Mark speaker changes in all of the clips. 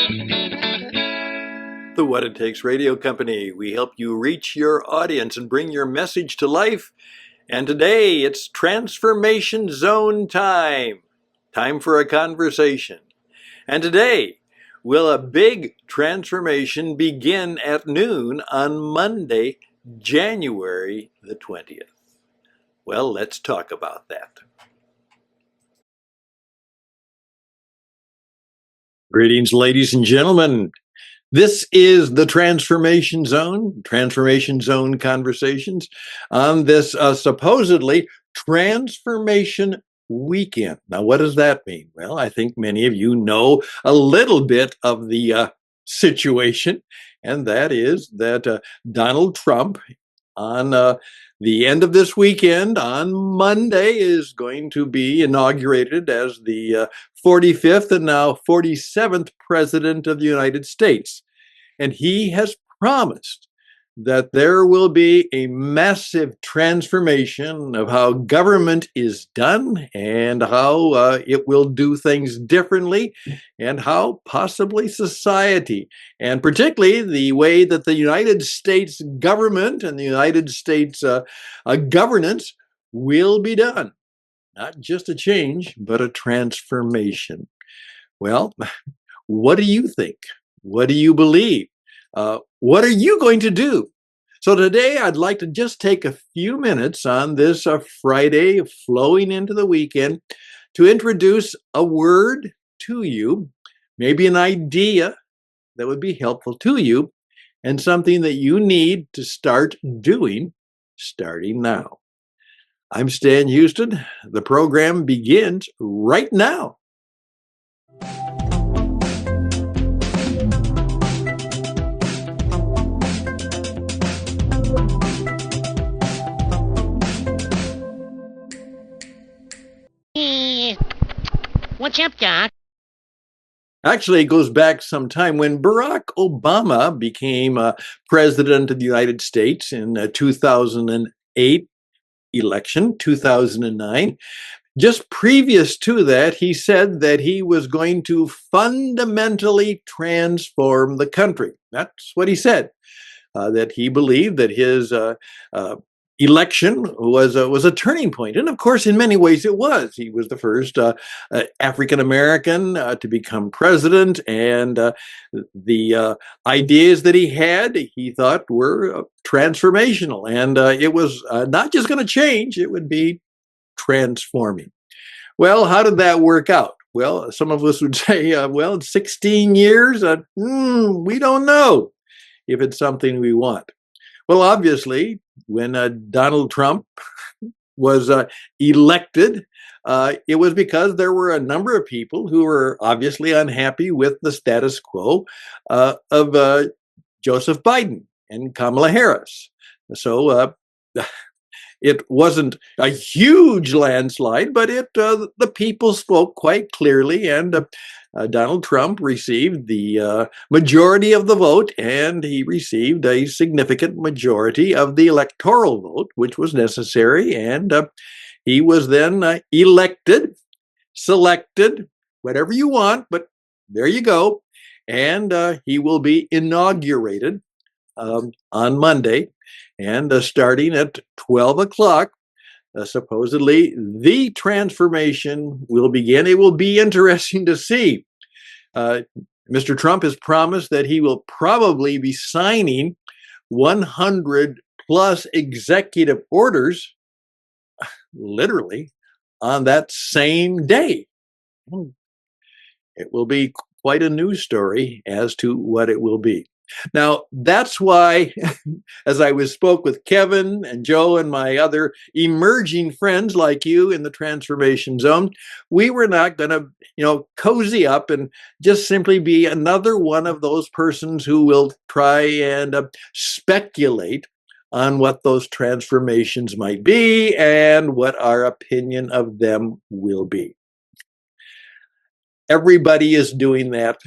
Speaker 1: The What It Takes Radio Company. We help you reach your audience and bring your message to life. And today it's Transformation Zone time. Time for a conversation. And today, will a big transformation begin at noon on Monday, January the 20th? Well, let's talk about that. Greetings, ladies and gentlemen. This is the Transformation Zone Conversations on this supposedly transformation weekend. Now, what does that mean? Well, I think many of you know a little bit of the situation, and that is that Donald Trump on the end of this weekend, on Monday, is going to be inaugurated as the 45th and now 47th President of the United States. And he has promised that there will be a massive transformation of how government is done and how it will do things differently, and how possibly society, and particularly the way that the United States government and the United States governance will be done. Not just a change, but a transformation. Well, what do you think? What do you believe? What are you going to do? So today I'd like to just take a few minutes on this Friday flowing into the weekend to introduce a word to you, maybe an idea that would be helpful to you, and something that you need to start doing starting now. I'm Stan Houston. The program begins right now.
Speaker 2: What's up, Doc?
Speaker 1: Actually, it goes back some time when Barack Obama became president of the United States in 2008 election, 2009. Just previous to that, he said that he was going to fundamentally transform the country. That's what he said. That he believed that his election was a turning point. And of course, in many ways it was. He was the first African-American to become president, and the ideas that he thought were transformational. And it was not just going to change, it would be transforming. Well, how did that work out? Well, some of us would say, well, 16 years, we don't know if it's something we want. Well, obviously, when Donald Trump was elected, it was because there were a number of people who were obviously unhappy with the status quo of Joseph Biden and Kamala Harris. So it wasn't a huge landslide, but the people spoke quite clearly, and Donald Trump received the majority of the vote, and he received a significant majority of the electoral vote, which was necessary, and he was then elected, selected, whatever you want, but there you go, and he will be inaugurated on Monday, and starting at 12 o'clock, supposedly the transformation will begin. It will be interesting to see. Mr. Trump has promised that he will probably be signing 100 plus executive orders, literally, on that same day. It will be quite a news story as to what it will be. Now, that's why, as I spoke with Kevin and Joe and my other emerging friends like you in the Transformation Zone, we were not going to, cozy up and just simply be another one of those persons who will try and speculate on what those transformations might be and what our opinion of them will be. Everybody is doing that,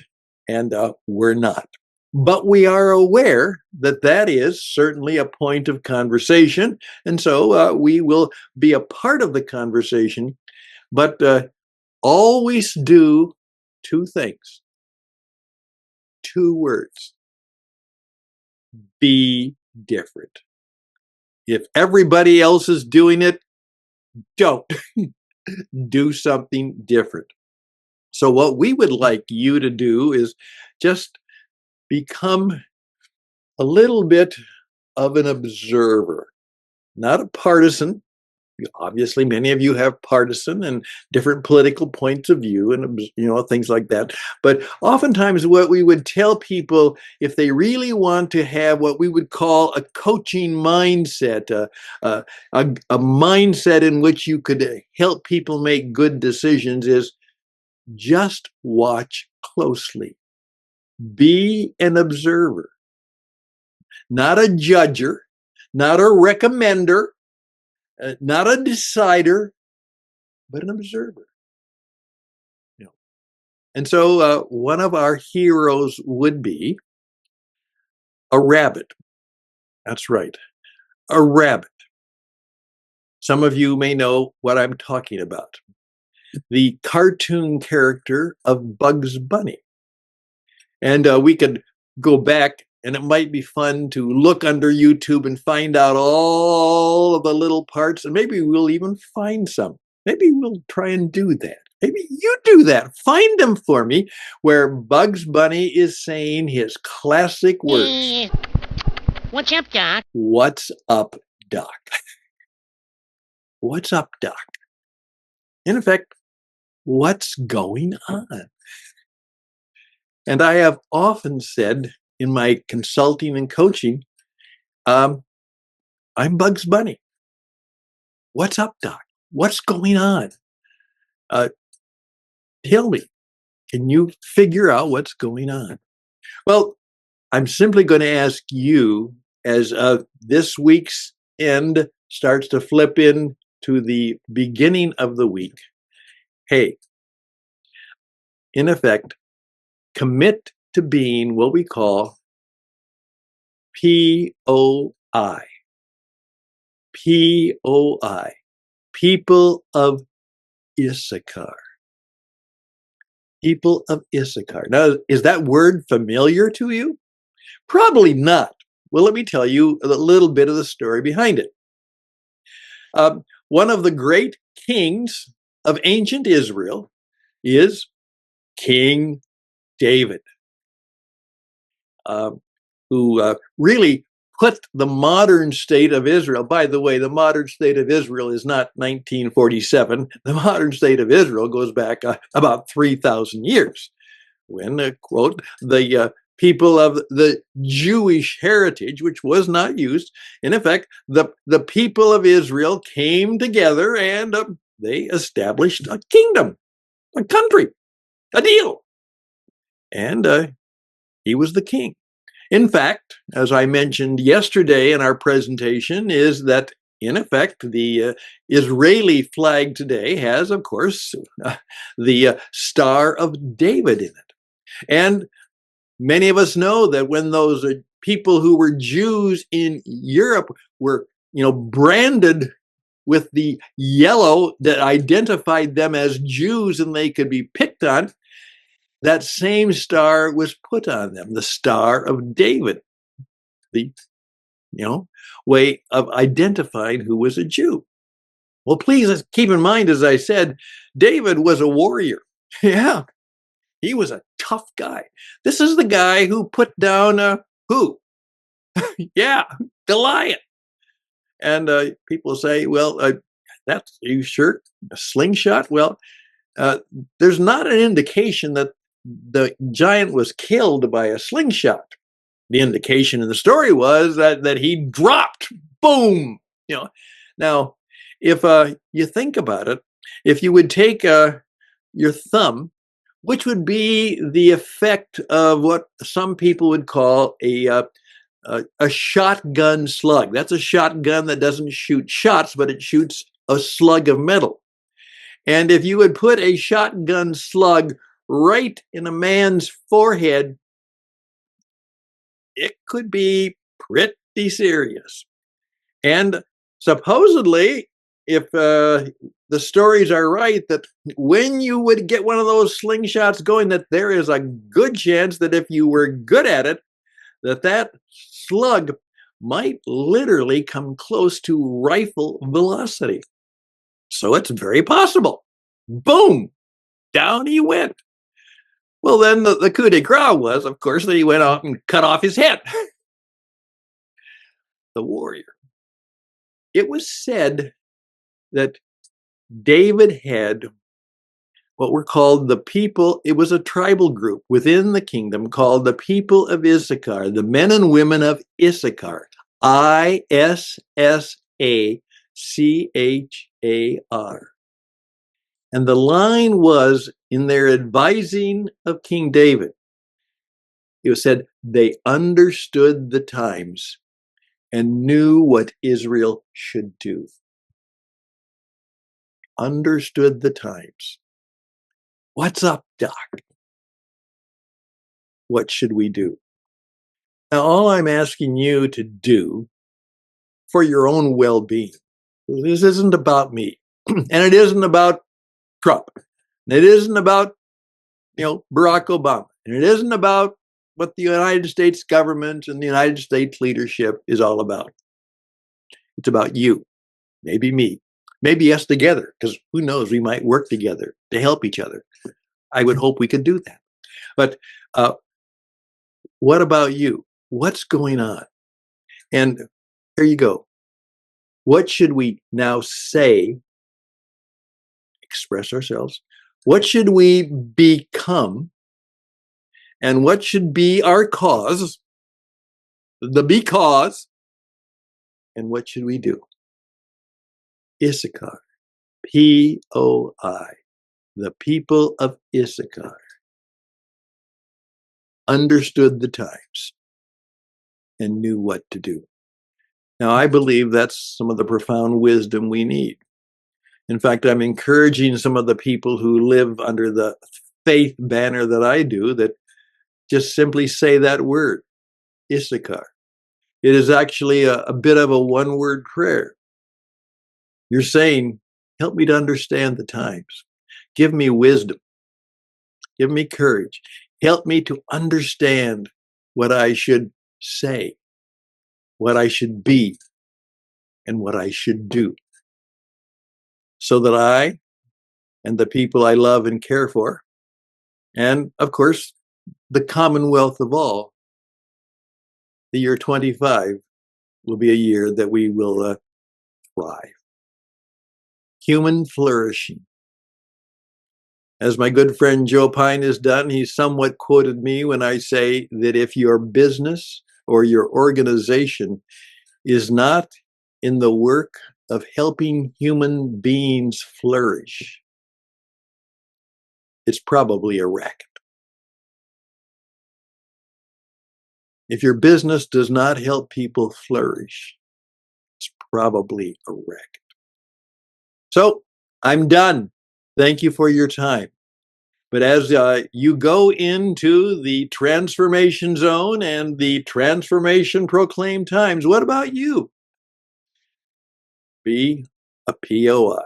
Speaker 1: and we're not. But we are aware that that is certainly a point of conversation, and so we will be a part of the conversation, but always do two things. 2 words: be different. If everybody else is doing it, don't. Do something different. So what we would like you to do is just become a little bit of an observer, not a partisan. Obviously, many of you have partisan and different political points of view and things like that. But oftentimes what we would tell people, if they really want to have what we would call a coaching mindset, a mindset in which you could help people make good decisions, is just watch closely. Be an observer, not a judger, not a recommender, not a decider, but an observer. And so one of our heroes would be a rabbit. That's right, a rabbit. Some of you may know what I'm talking about. The cartoon character of Bugs Bunny. And we could go back, and it might be fun to look under YouTube and find out all of the little parts, and maybe we'll even find some. Maybe we'll try and do that. Maybe you do that. Find them for me, where Bugs Bunny is saying his classic words.
Speaker 2: What's up, Doc?
Speaker 1: What's up, Doc? What's up, Doc? In effect, what's going on? And I have often said in my consulting and coaching, I'm Bugs Bunny. What's up, Doc? What's going on? Tell me, can you figure out what's going on? Well, I'm simply going to ask you, as this week's end starts to flip in to the beginning of the week, hey, in effect, commit to being what we call POI. POI. People of Issachar. People of Issachar. Now, is that word familiar to you? Probably not. Well, let me tell you a little bit of the story behind it. One of the great kings of ancient Israel is King David, who really put the modern state of Israel. By the way, the modern state of Israel is not 1947. The modern state of Israel goes back about 3,000 years, when, quote, the people of the Jewish heritage, which was not used, in effect, the people of Israel came together and they established a kingdom, a country, a deal. And he was the king. In fact, as I mentioned yesterday in our presentation, is that in effect, the Israeli flag today has, of course, the Star of David in it. And many of us know that when those people who were Jews in Europe were, branded with the yellow that identified them as Jews and they could be picked on, that same star was put on them, the Star of David, the way of identifying who was a Jew. Well, please keep in mind, as I said, David was a warrior. Yeah, he was a tough guy. This is the guy who put down who? Yeah, Goliath. And people say, well, that's, are you sure? A slingshot? Well, there's not an indication that the giant was killed by a slingshot. The indication in the story was that he dropped, boom. Now, if you think about it, if you would take your thumb, which would be the effect of what some people would call a shotgun slug. That's a shotgun that doesn't shoot shots, but it shoots a slug of metal. And if you would put a shotgun slug right in a man's forehead, it could be pretty serious. And supposedly, if the stories are right that when you would get one of those slingshots going, that there is a good chance that if you were good at it, that slug might literally come close to rifle velocity. So it's very possible. Boom, down he went. Well, then the coup de grace was, of course, that he went out and cut off his head. The warrior. It was said that David had what were called the people. It was a tribal group within the kingdom called the people of Issachar, the men and women of Issachar. Issachar. And the line was in their advising of King David. It was said they understood the times and knew what Israel should do. Understood the times. What's up, Doc? What should we do? Now, all I'm asking you to do for your own well-being, this isn't about me, and it isn't about Trump, and it isn't about, Barack Obama, and it isn't about what the United States government and the United States leadership is all about. It's about you, maybe me, maybe us together, because who knows, we might work together to help each other. I would hope we could do that. But what about you? What's going on? And here you go. What should we now say, express ourselves? What should we become? And what should be our cause, the because? And what should we do? Issachar, P-O-I, the people of Issachar understood the times and knew what to do. Now, I believe that's some of the profound wisdom we need. In fact, I'm encouraging some of the people who live under the faith banner that I do that just simply say that word, Issachar. It is actually a bit of a one-word prayer. You're saying, help me to understand the times. Give me wisdom. Give me courage. Help me to understand what I should say, what I should be, and what I should do, so that I and the people I love and care for, and of course, the commonwealth of all, the year 25 will be a year that we will thrive. Human flourishing. As my good friend Joe Pine has done, he somewhat quoted me when I say that if your business or your organization is not in the work of helping human beings flourish, it's probably a racket. If your business does not help people flourish, it's probably a racket. So I'm done. Thank you for your time. But as you go into the transformation zone and the transformation proclaimed times, what about you? Be a POI.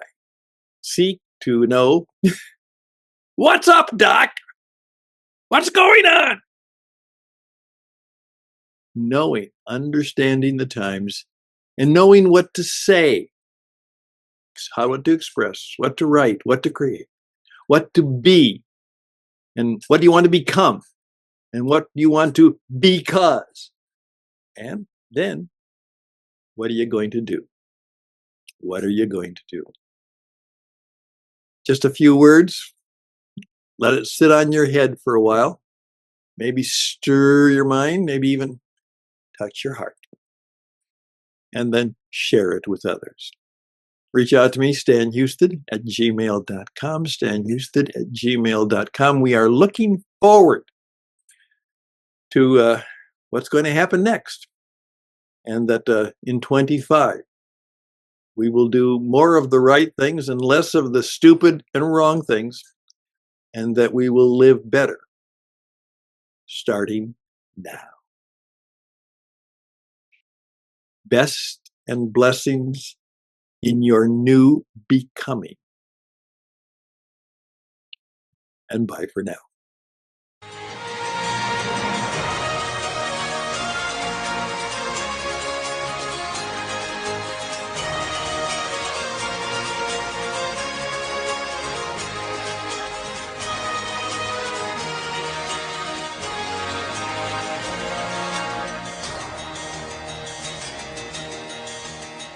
Speaker 1: Seek to know what's up, Doc? What's going on? Knowing, understanding the times, and knowing what to say, how to express, what to write, what to create, what to be, and what do you want to become, and what do you want to because. And then, what are you going to do? What are you going to do? Just a few words. Let it sit on your head for a while. Maybe stir your mind, maybe even touch your heart. And then share it with others. Reach out to me, stanhouston@gmail.com, stanhouston@gmail.com. We are looking forward to what's going to happen next. And that in 25, we will do more of the right things and less of the stupid and wrong things, and that we will live better starting now. Best and blessings in your new becoming. and bye for now.